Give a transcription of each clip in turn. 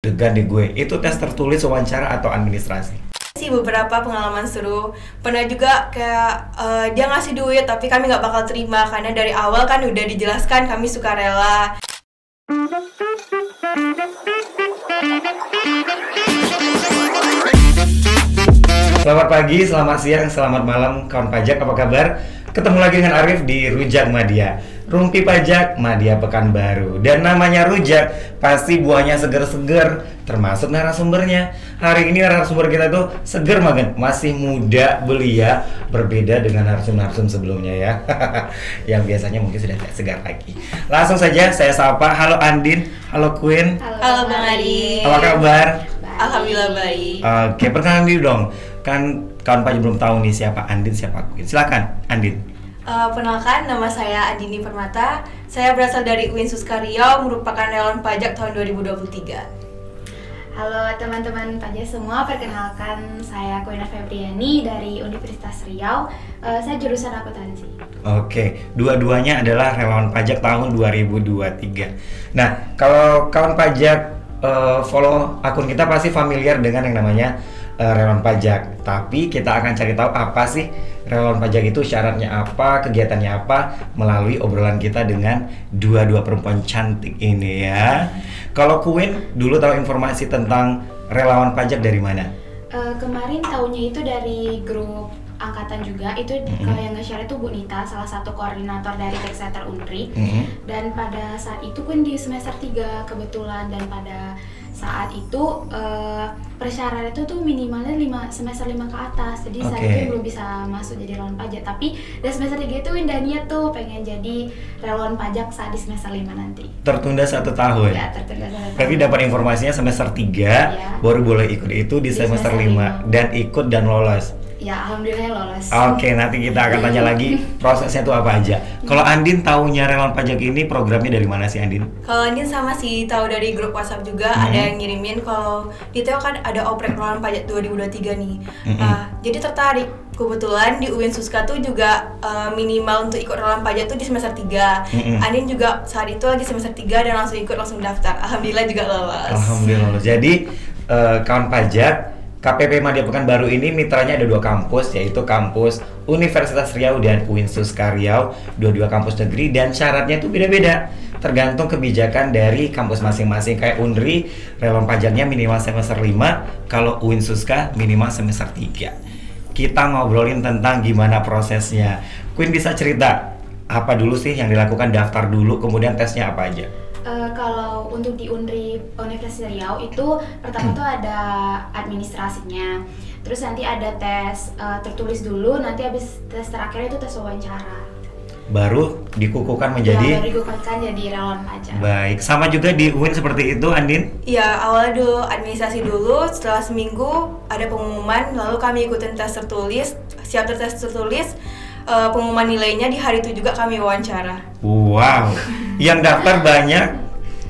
deg-degan di gue. Itu tes tertulis, wawancara, atau administrasi? Sih beberapa pengalaman seru. Pernah juga kayak dia ngasih duit tapi kami nggak bakal terima karena dari awal kan udah dijelaskan kami sukarela. Selamat pagi, selamat siang, selamat malam kawan pajak, apa kabar? Ketemu lagi dengan Arif di Rujak Madya, Rumpi Pajak Madya Pekanbaru. Dan namanya Rujak, pasti buahnya seger-seger, termasuk narasumbernya. Hari ini narasumber kita tuh seger banget, masih muda, belia, berbeda dengan narsum-narsum sebelumnya ya. Yang biasanya mungkin sudah tidak segar lagi. Langsung saja saya sapa, halo Andin, halo Queen. Halo Bang Adi. Apa kabar? Alhamdulillah baik. Oke, perkenalan dulu dong. Kan kawan pajak belum tahu nih siapa Andin, siapa Queen. Silakan, Andin. Perkenalkan, nama saya Andini Permata. Saya berasal dari UIN Suska Riau, merupakan relawan pajak tahun 2023. Halo teman-teman pajak semua, perkenalkan saya Queen Febriani dari Universitas Riau. Saya jurusan akuntansi. Oke, dua-duanya adalah relawan pajak tahun 2023. Nah, kalau kawan pajak follow akun kita pasti familiar dengan yang namanya relawan pajak. Tapi kita akan cari tahu apa sih relawan pajak itu, syaratnya apa, kegiatannya apa, melalui obrolan kita dengan dua perempuan cantik ini ya. Kalau Queen dulu tahu informasi tentang relawan pajak dari mana? Kemarin tahunya itu dari grup angkatan juga, itu kalau yang nge-share itu Bu Nita, salah satu koordinator dari Tech Center Unri. Dan pada saat itu kan di semester 3 kebetulan, dan pada saat itu persyaratan itu tuh minimalnya semester 5 ke atas. Jadi saya itu belum bisa masuk jadi relawan pajak. Tapi dari semester 3 itu Indah niat tuh pengen jadi relawan pajak saat di semester 5 nanti. Tertunda 1 tahun? Ya, tertunda 1 tahun. Tapi dapat informasinya semester 3 baru boleh ikut itu di semester 5 dan ikut dan lolos. Ya, alhamdulillah lolos. Oke, nanti kita akan tanya lagi prosesnya itu apa aja. Kalau Andin tahunya relawan pajak ini programnya dari mana sih Andin? Kalau Andin sama sih tahu dari grup WhatsApp juga, ada yang ngirimin kalau di Teo kan ada oprek relawan pajak 2023 nih. Jadi tertarik. Kebetulan di UIN Suska tuh juga minimal untuk ikut relawan pajak tuh di semester 3. Andin juga saat itu lagi semester 3 dan langsung ikut, langsung daftar. Alhamdulillah juga lolos. Alhamdulillah lolos. Jadi kawan pajak KPP Madya Pekanbaru ini mitranya ada 2 kampus, yaitu kampus Universitas Riau dan UIN Suska Riau, dua kampus negeri, dan syaratnya itu beda-beda tergantung kebijakan dari kampus masing-masing. Kayak Unri, relawan pajaknya minimal semester 5, kalau UIN Suska minimal semester 3. Kita ngobrolin tentang gimana prosesnya. Queen bisa cerita apa dulu sih yang dilakukan? Daftar dulu, kemudian tesnya apa aja? Kalau untuk di Universitas Riau itu pertama tuh ada administrasinya, terus nanti ada tes tertulis dulu, nanti habis tes terakhir itu tes wawancara. Baru dikukuhkan menjadi? Ya, baru dikukuhkan jadi relawan pajak. Baik, sama juga di UIN seperti itu, Andin? Ya, awalnya dulu administrasi dulu, setelah seminggu ada pengumuman, lalu kami ikutin tes tertulis, siap tes tertulis. Pengumuman nilainya di hari itu juga kami wawancara. Wow, yang daftar banyak.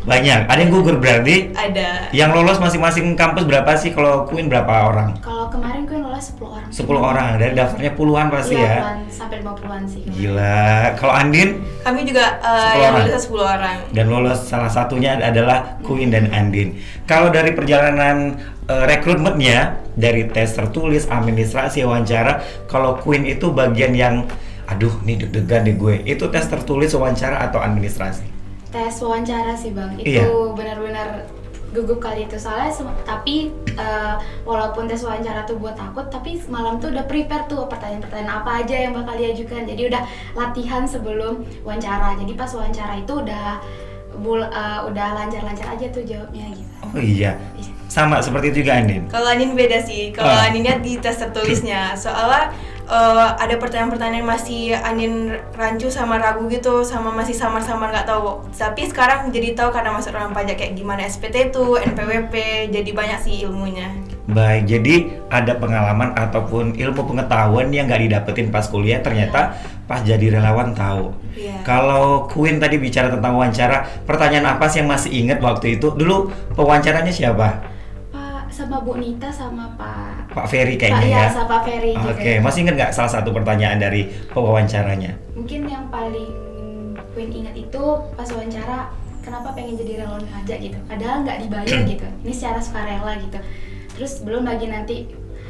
Ada yang gugur berarti? Ada. Yang lolos masing-masing kampus berapa sih? Kalau Queen berapa orang? Kalau kemarin Queen lolos 10 orang. 10 orang, dari daftarnya puluhan pasti ya? Puluhan, sampai 50-an sih. Gila. Kalau Andin? Kami juga yang lulus 10 orang. Dan lolos salah satunya adalah Queen dan Andin. Kalau dari perjalanan rekrutmennya, dari tes tertulis, administrasi, wawancara, kalau Queen itu bagian yang aduh nih deg-degan di gue, itu tes tertulis, wawancara, atau administrasi? Tes wawancara sih Bang, itu benar-benar gugup kali itu. Soalnya tapi walaupun tes wawancara tuh buat takut, tapi malam tuh udah prepare tuh pertanyaan-pertanyaan apa aja yang bakal diajukan. Jadi udah latihan sebelum wawancara. Jadi pas wawancara itu udah lancar-lancar aja tuh jawabnya gitu. Oh iya. Sama seperti itu juga Andin? Kalau Andin beda sih, kalau Andinnya di tes tertulisnya. Soalnya ada pertanyaan-pertanyaan masih Andin rancu sama ragu gitu, sama masih samar-samar nggak tahu. Tapi sekarang jadi tahu karena masuk relawan pajak kayak gimana SPT itu, NPWP, jadi banyak sih ilmunya. Baik, jadi ada pengalaman ataupun ilmu pengetahuan yang nggak didapetin pas kuliah, ternyata pas jadi relawan tahu. Kalau Queen tadi bicara tentang wawancara, pertanyaan apa sih yang masih ingat waktu itu? Dulu pewawancaranya siapa? Sama Bu Nita sama Pak Ferry kayaknya ya? Sama Pak Ferry juga. Oke, masih ingat nggak salah satu pertanyaan dari pewawancaranya? Mungkin yang paling Queen ingat itu pas wawancara kenapa pengen jadi relawan pajak gitu, padahal nggak dibayar gitu, ini secara sukarela gitu. Terus belum lagi nanti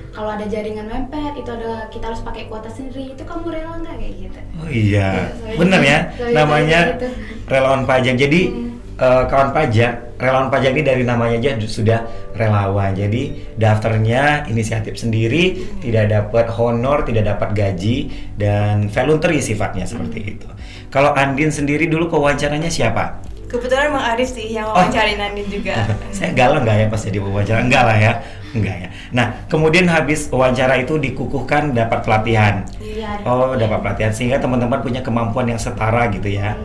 kalau ada jaringan mepet itu ada kita harus pakai kuota sendiri, itu kamu rela nggak kayak gitu? Oh iya, Ya, bener ya, namanya gitu. relawan pajak. Jadi kawan pajak, relawan pajak ini dari namanya aja sudah relawan. Jadi daftarnya inisiatif sendiri, tidak dapat honor, tidak dapat gaji, dan voluntary sifatnya seperti itu. Kalau Andin sendiri dulu wawancaranya siapa? Kebetulan Bang Arif sih yang wawancarain Andin juga. Saya galau nggak ya pas jadi wawancara? Enggak lah ya, enggak ya. Nah, kemudian habis wawancara itu dikukuhkan dapat pelatihan. Iya, Oh, dapat pelatihan sehingga teman-teman punya kemampuan yang setara gitu ya.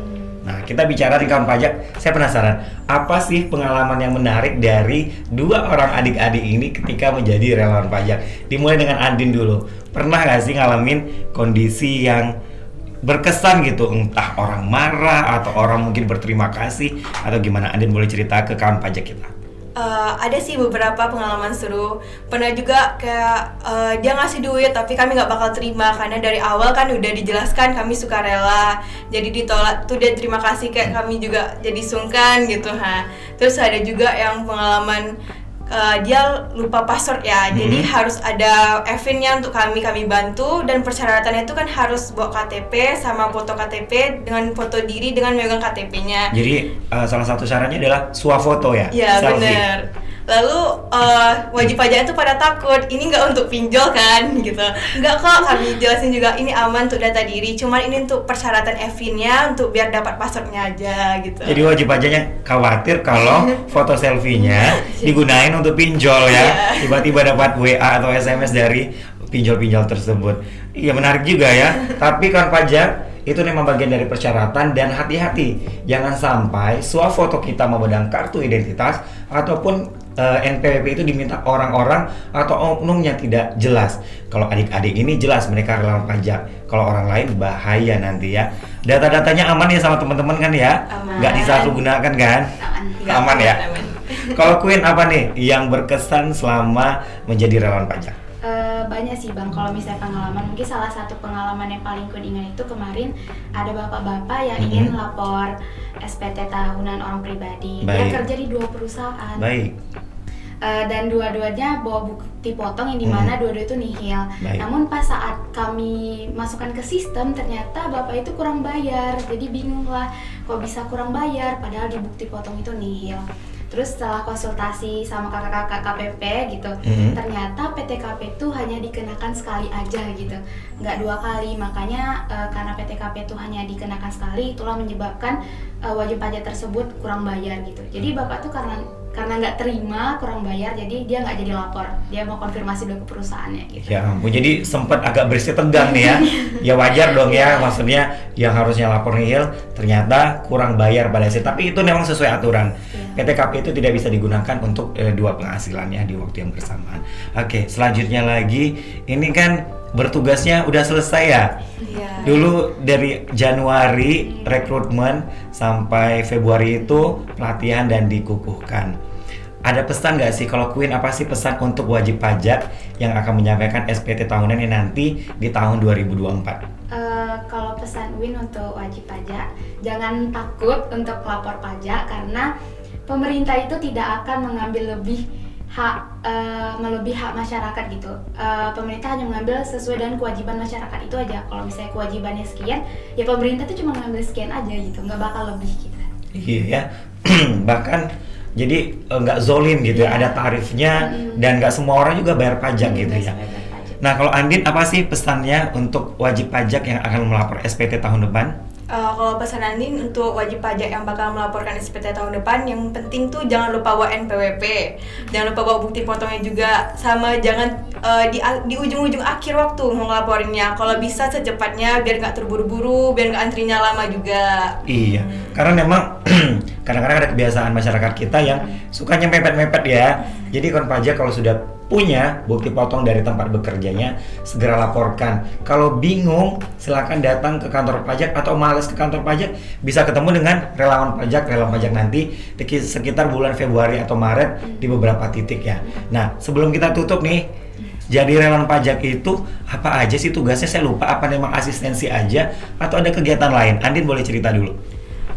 Nah, kita bicara di kawan pajak, saya penasaran, apa sih pengalaman yang menarik dari dua orang adik-adik ini ketika menjadi relawan pajak? Dimulai dengan Andin dulu. Pernah nggak sih ngalamin kondisi yang berkesan gitu, entah orang marah atau orang mungkin berterima kasih atau gimana? Andin boleh cerita ke kawan pajak kita. Ada sih beberapa pengalaman seru. Pernah juga kayak dia ngasih duit tapi kami nggak bakal terima karena dari awal kan udah dijelaskan kami sukarela. Jadi ditolak tuh dia terima kasih kayak kami juga jadi sungkan gitu ha. Terus ada juga yang pengalaman dia lupa password ya, jadi harus ada Evin-nya untuk kami bantu, dan persyaratannya itu kan harus bawa KTP sama foto KTP dengan foto diri dengan megang KTP-nya. Jadi salah satu syaratnya adalah swafoto ya? Iya benar. Lalu wajib pajaknya tuh pada takut, ini nggak untuk pinjol kan gitu. Nggak kok, kami jelasin juga ini aman untuk data diri, cuman ini untuk persyaratan Evin-nya untuk biar dapat passwordnya aja gitu. Jadi wajib pajaknya khawatir kalau foto selfie-nya digunain untuk pinjol ya. Tiba-tiba dapat WA atau SMS dari pinjol-pinjol tersebut. Iya, menarik juga ya. Tapi kan pajak itu memang bagian dari persyaratan, dan hati-hati jangan sampai swafoto kita memegang kartu identitas ataupun NPWP itu diminta orang-orang atau oknum yang tidak jelas. Kalau adik-adik ini jelas mereka relawan pajak, kalau orang lain bahaya nanti ya. Data-datanya aman ya sama teman-teman kan ya? Aman. Nggak disalahgunakan kan? Aman ya? Kalau Queen apa nih yang berkesan selama menjadi relawan pajak? Banyak sih Bang, kalau misalnya pengalaman, mungkin salah satu pengalaman yang paling ku ingat itu kemarin ada bapak-bapak yang ingin lapor SPT tahunan orang pribadi. Baik. Dia kerja di 2 perusahaan. Baik. Dan dua-duanya bawa bukti potong yang dimana dua-dua itu nihil. Baik. Namun pas saat kami masukkan ke sistem, ternyata bapak itu kurang bayar. Jadi bingung lah, kok bisa kurang bayar padahal di bukti potong itu nihil. Terus setelah konsultasi sama kakak-kakak KPP gitu, ternyata PTKP itu hanya dikenakan sekali aja gitu, nggak 2 kali. Makanya karena PTKP itu hanya dikenakan sekali, itulah menyebabkan wajib pajak tersebut kurang bayar gitu. Jadi bapak tuh karena nggak terima kurang bayar, jadi dia nggak jadi lapor, dia mau konfirmasi dulu ke perusahaannya gitu. Ya ampun, jadi sempat agak bersih tegang nih ya. Ya wajar dong ya, maksudnya yang harusnya lapor nihil ternyata kurang bayar pada saat. Tapi itu memang sesuai aturan. PTKP itu tidak bisa digunakan untuk 2 penghasilannya di waktu yang bersamaan. Oke, selanjutnya lagi, ini kan bertugasnya udah selesai ya? Iya. Dulu dari Januari rekrutmen sampai Februari itu pelatihan dan dikukuhkan. Ada pesan nggak sih, kalau Queen apa sih pesan untuk wajib pajak yang akan menyampaikan SPT tahunan ini nanti di tahun 2024? Kalau pesan Win untuk wajib pajak, jangan takut untuk lapor pajak karena pemerintah itu tidak akan mengambil melebihi hak masyarakat gitu. Pemerintah hanya mengambil sesuai dengan kewajiban masyarakat itu aja. Kalau misalnya kewajibannya sekian, ya pemerintah tuh cuma mengambil sekian aja gitu, nggak bakal lebih gitu. Iya ya, bahkan jadi nggak zolim gitu ya, ada tarifnya dan nggak semua orang juga bayar pajak gitu ya. Nah, kalau Andin apa sih pesannya untuk wajib pajak yang akan melapor SPT tahun depan? Kalau pesan Andin untuk wajib pajak yang bakal melaporkan SPT tahun depan, yang penting tuh jangan lupa bawa NPWP, jangan lupa bawa bukti potongnya juga, sama jangan di ujung-ujung akhir waktu mau ngelaporinnya. Kalau bisa secepatnya biar nggak terburu-buru, biar nggak antrinya lama juga. Iya, karena memang kadang-kadang ada kebiasaan masyarakat kita yang sukanya mepet-mepet ya. Jadi kon pajak kalau sudah punya bukti potong dari tempat bekerjanya, segera laporkan. Kalau bingung, silakan datang ke kantor pajak, atau malas ke kantor pajak, bisa ketemu dengan relawan pajak nanti di sekitar bulan Februari atau Maret di beberapa titik ya. Nah, sebelum kita tutup nih, jadi relawan pajak itu apa aja sih tugasnya? Saya lupa, apa memang asistensi aja atau ada kegiatan lain? Andin boleh cerita dulu.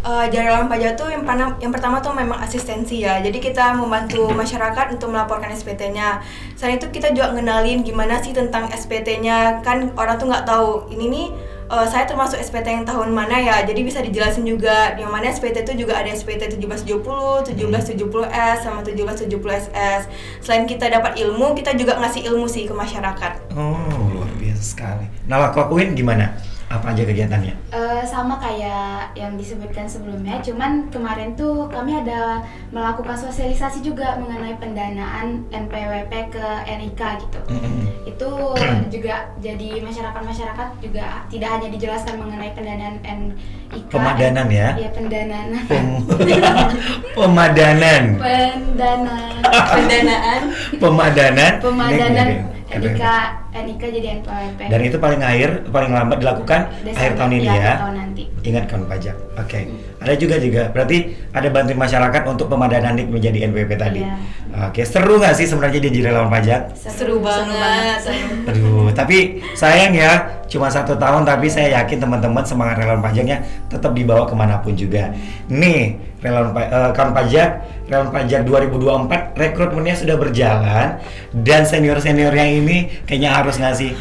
Jari Relawan Pajak tuh yang pertama tuh memang asistensi ya. Jadi kita membantu masyarakat untuk melaporkan SPT-nya. Selain itu kita juga ngenalin gimana sih tentang SPT-nya. Kan orang tuh nggak tahu ini nih saya termasuk SPT yang tahun mana ya. Jadi bisa dijelasin juga yang mana SPT itu juga ada SPT 1770, 1770S sama 1770SS. Selain kita dapat ilmu, kita juga ngasih ilmu sih ke masyarakat. Oh, luar biasa sekali. Nah, Kak Uin gimana? Apa aja kegiatannya? Sama kayak yang disebutkan sebelumnya, cuman kemarin tuh kami ada melakukan sosialisasi juga mengenai pendanaan NPWP ke NIK gitu. Itu juga jadi masyarakat juga tidak hanya dijelaskan mengenai pendanaan NIK. Pemadanan ya? Iya, pendanaan. Pemadanan. Pemadanan NIK jadi NPWP. Dan itu paling lambat dilakukan Desember, akhir tahun ini ya. Tahun nanti. Ingat kan pajak. Oke. Ada juga berarti ada bantuin masyarakat untuk pemadanan NIK menjadi NPWP tadi. Iya. Oke, seru nggak sih sebenarnya jadi relawan pajak? Seru banget. Aduh, tapi sayang ya, cuma 1 tahun, tapi saya yakin teman-teman semangat relawan pajaknya tetap dibawa kemanapun juga. Nih, kawan pajak 2024 rekrutmennya sudah berjalan, dan senior-senior yang ini kayaknya harus ngasih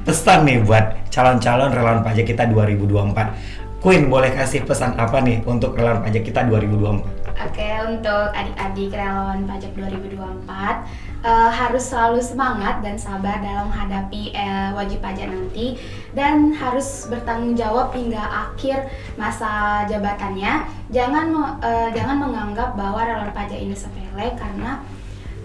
pesan nih buat calon-calon relawan pajak kita 2024. Queen, boleh kasih pesan apa nih untuk relawan pajak kita 2024? Oke, untuk adik-adik relawan pajak 2024 harus selalu semangat dan sabar dalam menghadapi wajib pajak nanti, dan harus bertanggung jawab hingga akhir masa jabatannya. Jangan menganggap bahwa relawan pajak ini sepele, karena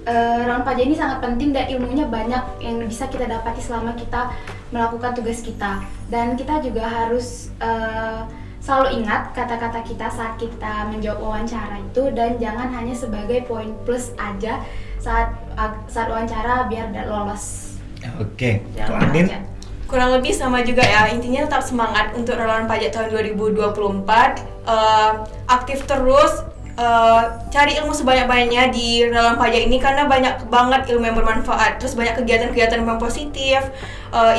relawan pajak ini sangat penting dan ilmunya banyak yang bisa kita dapati selama kita melakukan tugas kita. Dan kita juga harus selalu ingat kata-kata kita saat kita menjawab wawancara itu, dan jangan hanya sebagai poin plus aja saat wawancara biar lolos. Oke, Andin? Kurang lebih sama juga ya, intinya tetap semangat untuk relawan pajak tahun 2024, aktif terus, cari ilmu sebanyak-banyaknya di relawan pajak ini, karena banyak banget ilmu yang bermanfaat, terus banyak kegiatan-kegiatan yang positif.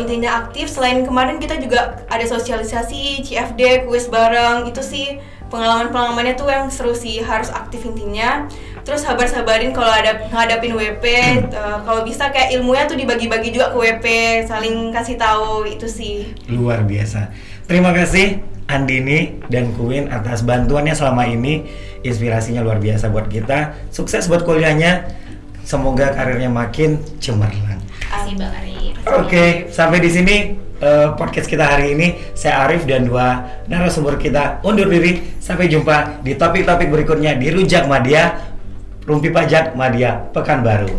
Intinya aktif. Selain kemarin kita juga ada sosialisasi, CFD, kuis bareng, itu sih pengalaman-pengalamannya tuh yang seru sih, harus aktif intinya. Terus sabar-sabarin kalau ada ngadapin WP, kalau bisa kayak ilmunya tuh dibagi-bagi juga ke WP, saling kasih tahu, itu sih. Luar biasa. Terima kasih Andini dan Queen atas bantuannya selama ini. Inspirasinya luar biasa buat kita. Sukses buat kuliahnya. Semoga karirnya makin cemerlang. Terima kasih Bang Arif. Oke, sampai di sini podcast kita hari ini. Saya Arif dan 2 narasumber kita undur diri. Sampai jumpa di topik-topik berikutnya di Rujak Madya, Rumpi Pajak Madya Pekanbaru.